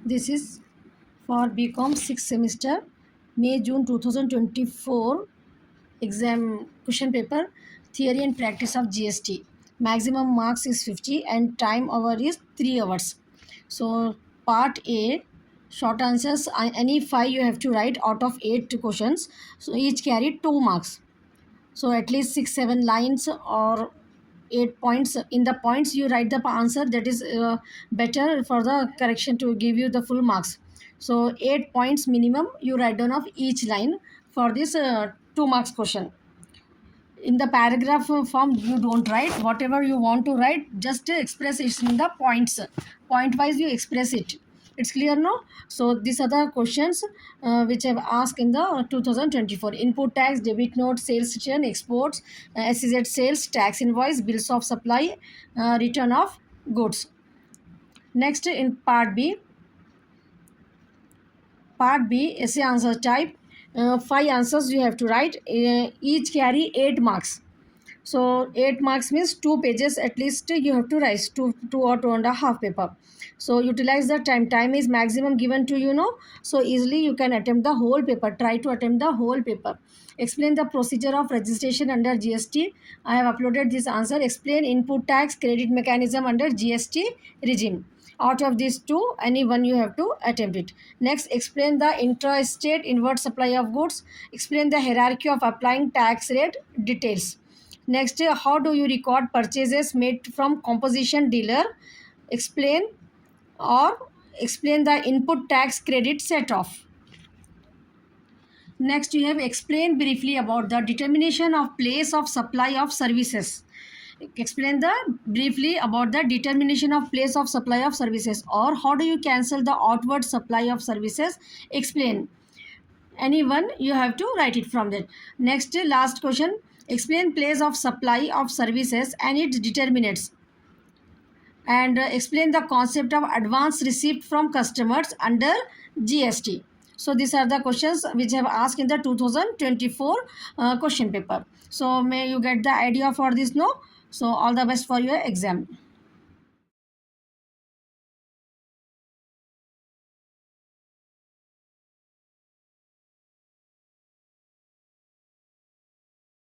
This is for BCom 6th semester, May June 2024 exam question paper, theory and practice of GST. Maximum marks is 50 and time hour is 3 hours. So part A, short answers, any 5 you have to write out of 8 questions. So each carry 2 marks. So at least 6-7 lines or 8 points. In the points you write the answer, that is better for the correction to give you the full marks. So 8 points minimum you write down of each line for this 2 marks question. In the paragraph form you don't write whatever you want to write, just express it in the points, point wise you express it. It's clear, no? So these are the questions which I've asked in the 2024: input tax, debit note, sales return, exports, SEZ sales, tax invoice, bills of supply, return of goods. Next, in part B essay answer type, 5 answers you have to write, each carry 8 marks. So 8 marks means 2 pages at least you have to write, two or 2.5 paper. So utilize the time. Time is maximum given to you, know. So easily you can attempt the whole paper. Try to attempt the whole paper. Explain the procedure of registration under GST. I have uploaded this answer. Explain input tax credit mechanism under GST regime. Out of these two, any one you have to attempt it. Next, explain the intrastate inward supply of goods. Explain the hierarchy of applying tax rate details. Next, how do you record purchases made from composition dealer? Explain or explain the input tax credit set off. Next, you have explained briefly about the determination of place of supply of services. Explain the briefly about the determination of place of supply of services, or how do you cancel the outward supply of services? Explain. Anyone you have to write it from there. Next, last question, explain place of supply of services and its determinants, and explain the concept of advance receipt from customers under GST. So these are the questions which I have asked in the 2024 question paper. So may you get the idea for this, no? So all the best for your exam.